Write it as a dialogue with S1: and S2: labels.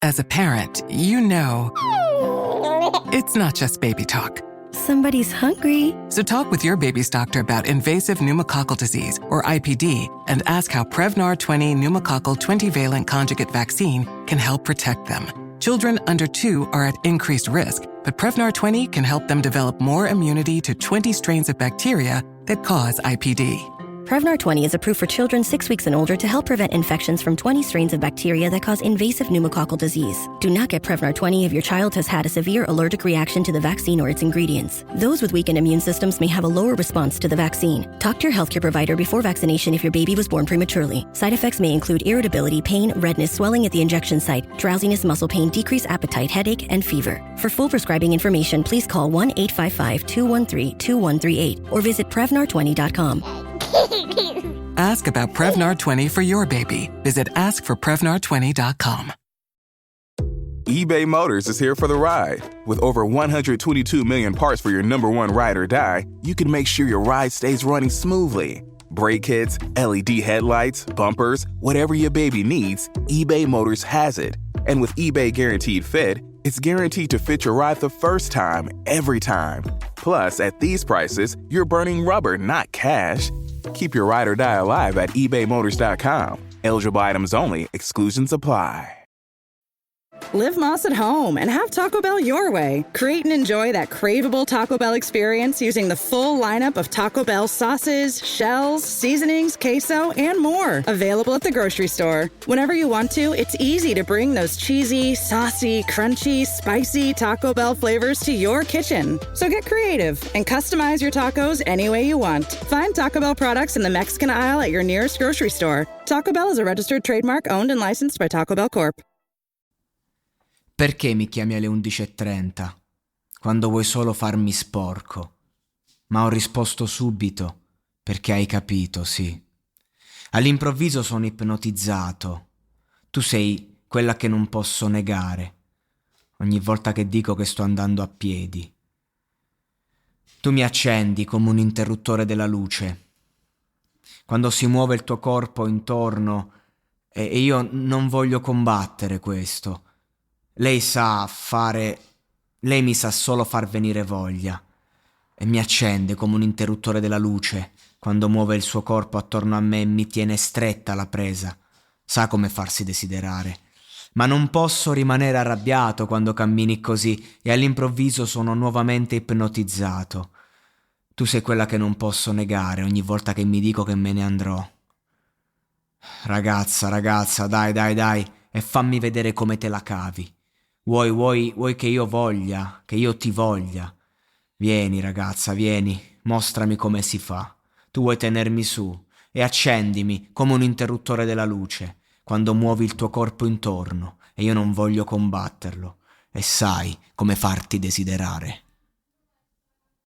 S1: As a parent, you know it's not just baby talk.
S2: Somebody's hungry.
S1: So talk with your baby's doctor about invasive pneumococcal disease, or IPD, and ask how Prevnar 20 pneumococcal 20-valent conjugate vaccine can help protect them. Children under 2 are at increased risk, but Prevnar 20 can help them develop more immunity to 20 strains of bacteria that cause IPD.
S2: Prevnar 20 is approved for children 6 weeks and older to help prevent infections from 20 strains of bacteria that cause invasive pneumococcal disease. Do not get Prevnar 20 if your child has had a severe allergic reaction to the vaccine or its ingredients. Those with weakened immune systems may have a lower response to the vaccine. Talk to your healthcare provider before vaccination if your baby was born prematurely. Side effects may include irritability, pain, redness, swelling at the injection site, drowsiness, muscle pain, decreased appetite, headache, and fever. For full prescribing information, please call 1-855-213-2138 or visit Prevnar20.com.
S1: Ask about Prevnar 20 for your baby. Visit askforprevnar20.com.
S3: eBay Motors is here for the ride. With over 122 million parts for your number one ride or die, you can make sure your ride stays running smoothly. Brake kits, LED headlights, bumpers, whatever your baby needs, eBay Motors has it. And with eBay Guaranteed Fit, it's guaranteed to fit your ride the first time, every time. Plus, at these prices, you're burning rubber, not cash. Keep your ride or die alive at ebaymotors.com. Eligible items only. Exclusions apply.
S4: Live Moss at home and have Taco Bell your way. Create and enjoy that craveable Taco Bell experience using the full lineup of Taco Bell sauces, shells, seasonings, queso, and more. Available at the grocery store. Whenever you want to, it's easy to bring those cheesy, saucy, crunchy, spicy Taco Bell flavors to your kitchen. So get creative and customize your tacos any way you want. Find Taco Bell products in the Mexican aisle at your nearest grocery store. Taco Bell is a registered trademark owned and licensed by Taco Bell Corp.
S5: Perché mi chiami alle 11:30, quando vuoi solo farmi sporco? Ma ho risposto subito, perché hai capito, sì. All'improvviso sono ipnotizzato. Tu sei quella che non posso negare, ogni volta che dico che sto andando a piedi. Tu mi accendi come un interruttore della luce. Quando si muove il tuo corpo intorno, e io non voglio combattere questo. Lei mi sa solo far venire voglia e mi accende come un interruttore della luce quando muove il suo corpo attorno a me e mi tiene stretta la presa. Sa come farsi desiderare. Ma non posso rimanere arrabbiato quando cammini così e all'improvviso sono nuovamente ipnotizzato. Tu sei quella che non posso negare ogni volta che mi dico che me ne andrò. Ragazza, dai, e fammi vedere come te la cavi. Vuoi che io voglia, che io ti voglia? Vieni, ragazza, vieni, mostrami come si fa. Tu vuoi tenermi su e accendimi come un interruttore della luce quando muovi il tuo corpo intorno e io non voglio combatterlo e sai come farti desiderare.